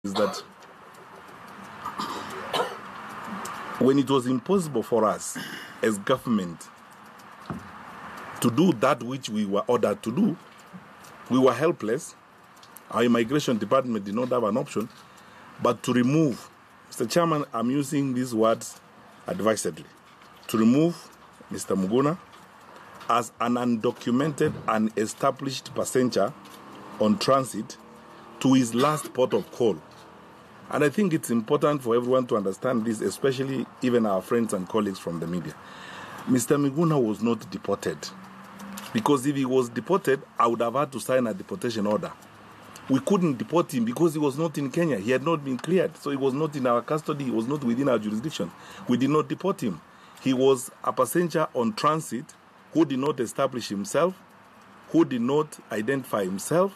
is that when it was impossible for us as government to do that which we were ordered to do, we were helpless. Our immigration department did not have an option but to remove, Mr. Chairman, I'm using these words advisedly, to remove Mr. Miguna as an undocumented, unestablished passenger on transit to his last port of call. And I think it's important for everyone to understand this, especially even our friends and colleagues from the media. Mr. Miguna was not deported. Because if he was deported, I would have had to sign a deportation order. We couldn't deport him because he was not in Kenya. He had not been cleared. So he was not in our custody. He was not within our jurisdiction. We did not deport him. He was a passenger on transit who did not establish himself, who did not identify himself,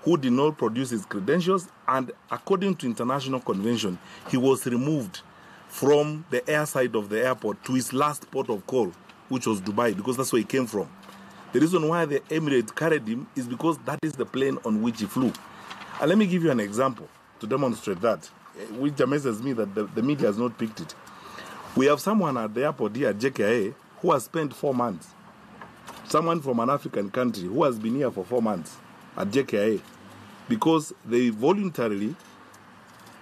who did not produce his credentials, and according to international convention, he was removed from the airside of the airport to his last port of call, which was Dubai, because that's where he came from. The reason why the Emirates carried him is because that is the plane on which he flew. And let me give you an example to demonstrate that, which amazes me that the media has not picked it. We have someone at the airport here at JKIA who has spent 4 months. Someone from an African country who has been here for 4 months at JKIA because they voluntarily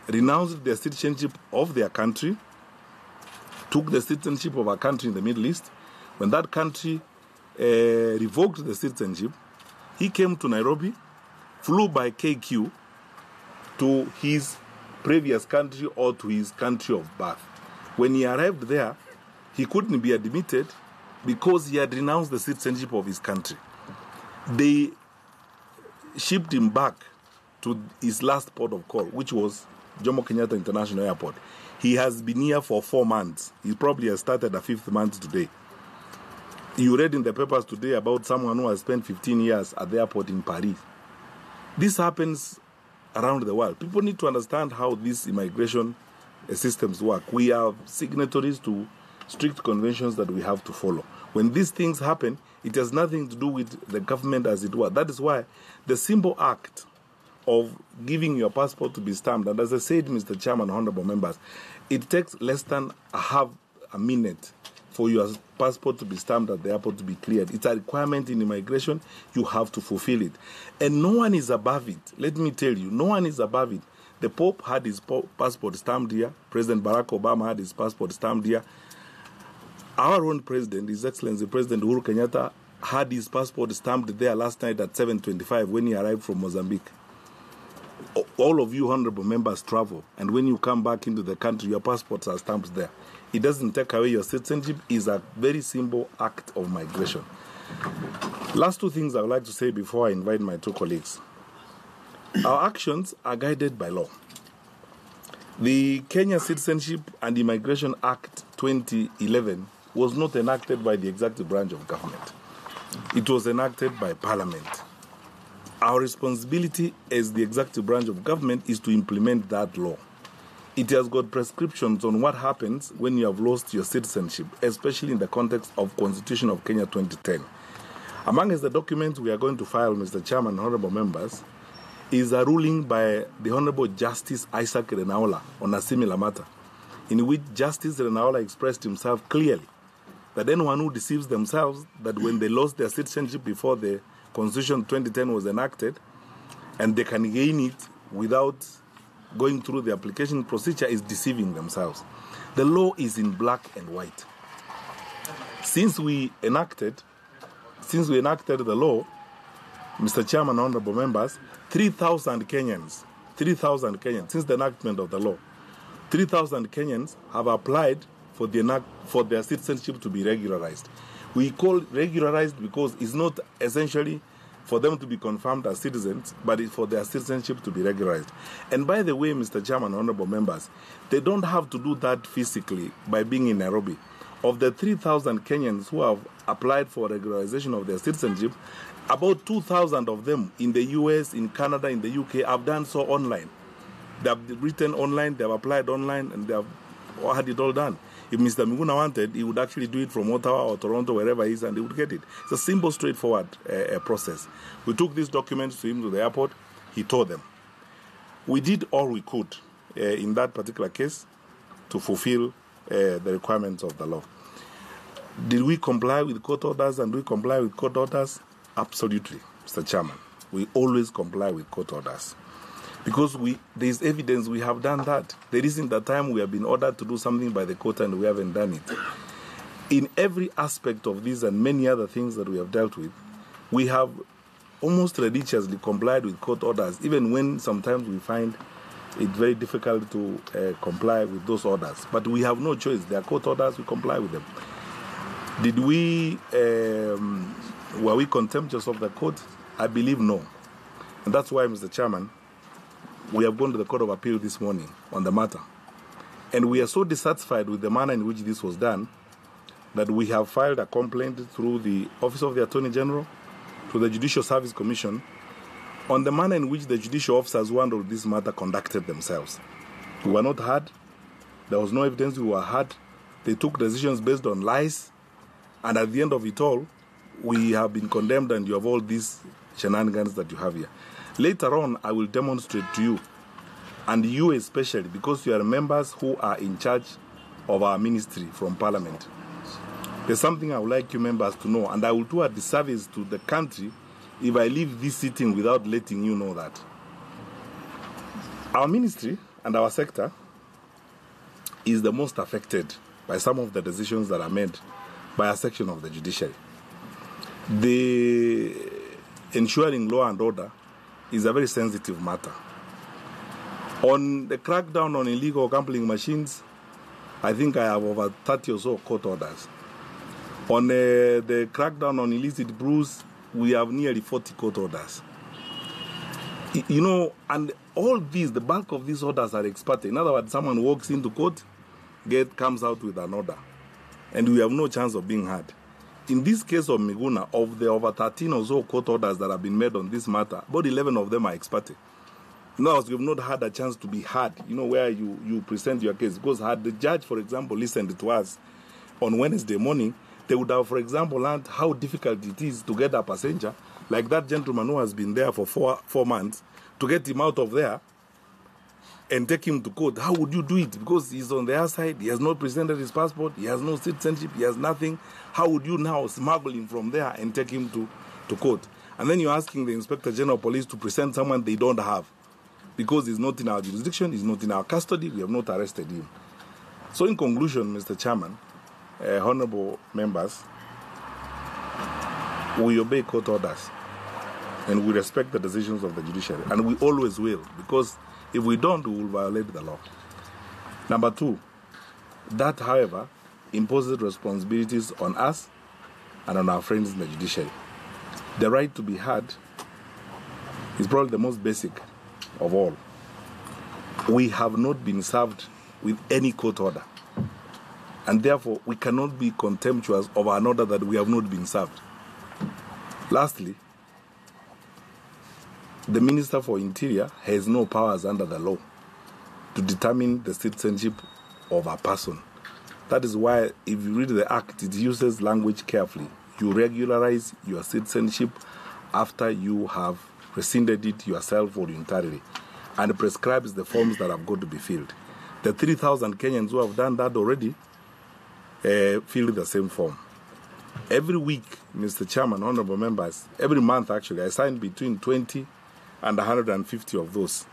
renounced their citizenship of their country, took the citizenship of a country in the Middle East. When that country revoked the citizenship, he came to Nairobi, flew by KQ to his previous country or to his country of birth. When he arrived there, he couldn't be admitted because he had renounced the citizenship of his country. They shipped him back to his last port of call, which was Jomo Kenyatta International Airport. He has been here for 4 months. He probably has started a 5th month today. You read in the papers today about someone who has spent 15 years at the airport in Paris. This happens around the world. People need to understand how these immigration systems work. We have signatories to strict conventions that we have to follow. When these things happen, it has nothing to do with the government as it were. That is why the simple act of giving your passport to be stamped, and as I said, Mr. Chairman, honorable members, it takes less than half a minute for your passport to be stamped at the airport to be cleared. It's a requirement in immigration. You have to fulfill it. And no one is above it. Let me tell you, no one is above it. The Pope had his passport stamped here. President Barack Obama had his passport stamped here. Our own president, His Excellency President Uhuru Kenyatta, had his passport stamped there last night at 7:25 when he arrived from Mozambique. All of you honorable members travel, and when you come back into the country, your passports are stamped there. It doesn't take away your citizenship. It's a very simple act of migration. Last 2 things I would like to say before I invite my 2 colleagues. Our actions are guided by law. The Kenya Citizenship and Immigration Act 2011 was not enacted by the executive branch of government. It was enacted by Parliament. Our responsibility as the executive branch of government is to implement that law. It has got prescriptions on what happens when you have lost your citizenship, especially in the context of Constitution of Kenya 2010. Among the documents we are going to file, Mr. Chairman, honorable members, is a ruling by the Honorable Justice Isaac Renaola on a similar matter, in which Justice Renaola expressed himself clearly that anyone who deceives themselves that when they lost their citizenship before the Constitution 2010 was enacted, and they can gain it without going through the application procedure, is deceiving themselves. The law is in black and white. Since we enacted the law, Mr. Chairman, honorable members, 3,000 Kenyans, since the enactment of the law, 3,000 Kenyans have applied for their citizenship to be regularized. We call regularized because it's not essentially for them to be confirmed as citizens, but it's for their citizenship to be regularized. And by the way, Mr. Chairman, honorable members, they don't have to do that physically by being in Nairobi. Of the 3,000 Kenyans who have applied for regularization of their citizenship, about 2,000 of them in the US, in Canada, in the UK have done so online. They have written online, they have applied online, and they have had it all done. If Mr. Miguna wanted, he would actually do it from Ottawa or Toronto, wherever he is, and he would get it. It's a simple, straightforward process. We took these documents to him to the airport. He tore them. We did all we could in that particular case to fulfill the requirements of the law. Did we comply with court orders and do we comply with court orders? Absolutely, Mr. Chairman. We always comply with court orders. Because there is evidence we have done that. There isn't a time we have been ordered to do something by the court and we haven't done it. In every aspect of this and many other things that we have dealt with, we have almost religiously complied with court orders, even when sometimes we find it very difficult to comply with those orders. But we have no choice. They are court orders, we comply with them. Did we, were we contemptuous of the court? I believe no. And that's why, Mr. Chairman, we have gone to the Court of Appeal this morning on the matter. And we are so dissatisfied with the manner in which this was done that we have filed a complaint through the Office of the Attorney General to the Judicial Service Commission on the manner in which the judicial officers who handled this matter conducted themselves. We were not heard. There was no evidence we were heard. They took decisions based on lies. And at the end of it all, we have been condemned and you have all these shenanigans that you have here. Later on, I will demonstrate to you, and you especially, because you are members who are in charge of our ministry from Parliament. There's something I would like you members to know, and I will do a disservice to the country if I leave this sitting without letting you know that. Our ministry and our sector is the most affected by some of the decisions that are made by a section of the judiciary. The ensuring law and order is a very sensitive matter. On the crackdown on illegal gambling machines, I think I have over 30 or so court orders. On the crackdown on illicit brews, we have nearly 40 court orders. You know, and all these, the bulk of these orders are ex parte. In other words, someone walks into court, comes out with an order, and we have no chance of being heard. In this case of Miguna, of the over 13 or so court orders that have been made on this matter, about 11 of them are ex parte. In other words, we have not had a chance to be heard, you know, where you present your case. Because had the judge, for example, listened to us on Wednesday morning, they would have, for example, learned how difficult it is to get a passenger, like that gentleman who has been there for four months, to get him out of there and take him to court. How would you do it? Because he's on the other side, he has not presented his passport, he has no citizenship, he has nothing. How would you now smuggle him from there and take him to court? And then you're asking the Inspector General of Police to present someone they don't have. Because he's not in our jurisdiction, he's not in our custody, we have not arrested him. So in conclusion, Mr. Chairman, honorable members, we obey court orders and we respect the decisions of the judiciary, and we always will, because if we don't, we will violate the law. Number two, that, however, imposes responsibilities on us and on our friends in the judiciary. The right to be heard is probably the most basic of all. We have not been served with any court order, and therefore we cannot be contemptuous of an order that we have not been served. Lastly, the Minister for Interior has no powers under the law to determine the citizenship of a person. That is why, if you read the Act, it uses language carefully. You regularize your citizenship after you have rescinded it yourself voluntarily, and prescribes the forms that have got to be filled. The 3,000 Kenyans who have done that already fill the same form. Every week, Mr. Chairman, honorable members, every month actually, I sign between 20 and 150 of those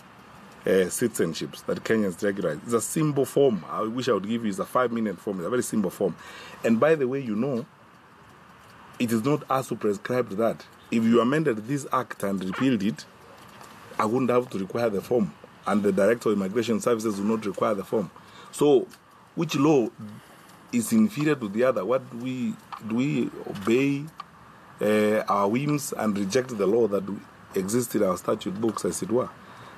citizenships that Kenyans regularize. It's a simple form. I wish I would give you. It's a 5-minute form. It's a very simple form. And by the way, you know, it is not us who prescribed that. If you amended this act and repealed it, I wouldn't have to require the form, and the Director of Immigration Services will not require the form. So, which law is inferior to the other? What do we obey our whims and reject the law that exists in our statute books, as it were?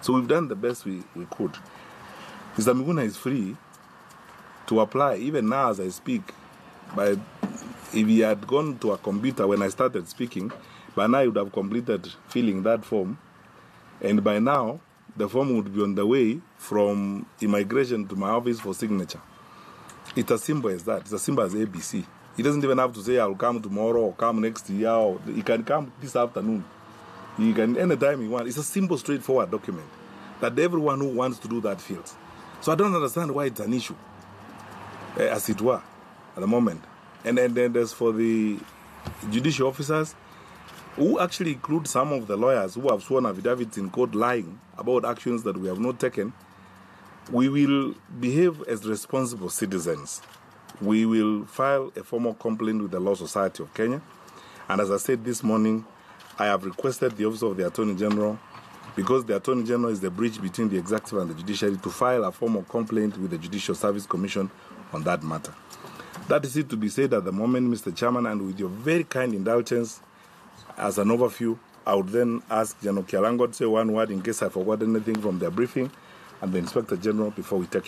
So we've done the best we could. Mr. Miguna is free to apply, even now as I speak. But if he had gone to a computer when I started speaking, by now he would have completed filling that form. And by now, the form would be on the way from immigration to my office for signature. It's as simple as that. It's as simple as ABC. He doesn't even have to say, I'll come tomorrow or come next year. Or he can come this afternoon. He can anytime he wants. It's a simple, straightforward document. that everyone who wants to do that feels. So I don't understand why it's an issue, as it were, at the moment. And then as for the judicial officers, who actually include some of the lawyers who have sworn affidavits in court lying about actions that we have not taken, we will behave as responsible citizens. We will file a formal complaint with the Law Society of Kenya. And as I said this morning, I have requested the Office of the Attorney General, because the Attorney General is the bridge between the executive and the judiciary, to file a formal complaint with the Judicial Service Commission on that matter. That is it to be said at the moment, Mr. Chairman, and with your very kind indulgence, as an overview, I would then ask General Kialango to say one word in case I forgot anything from their briefing, and the Inspector General before we take your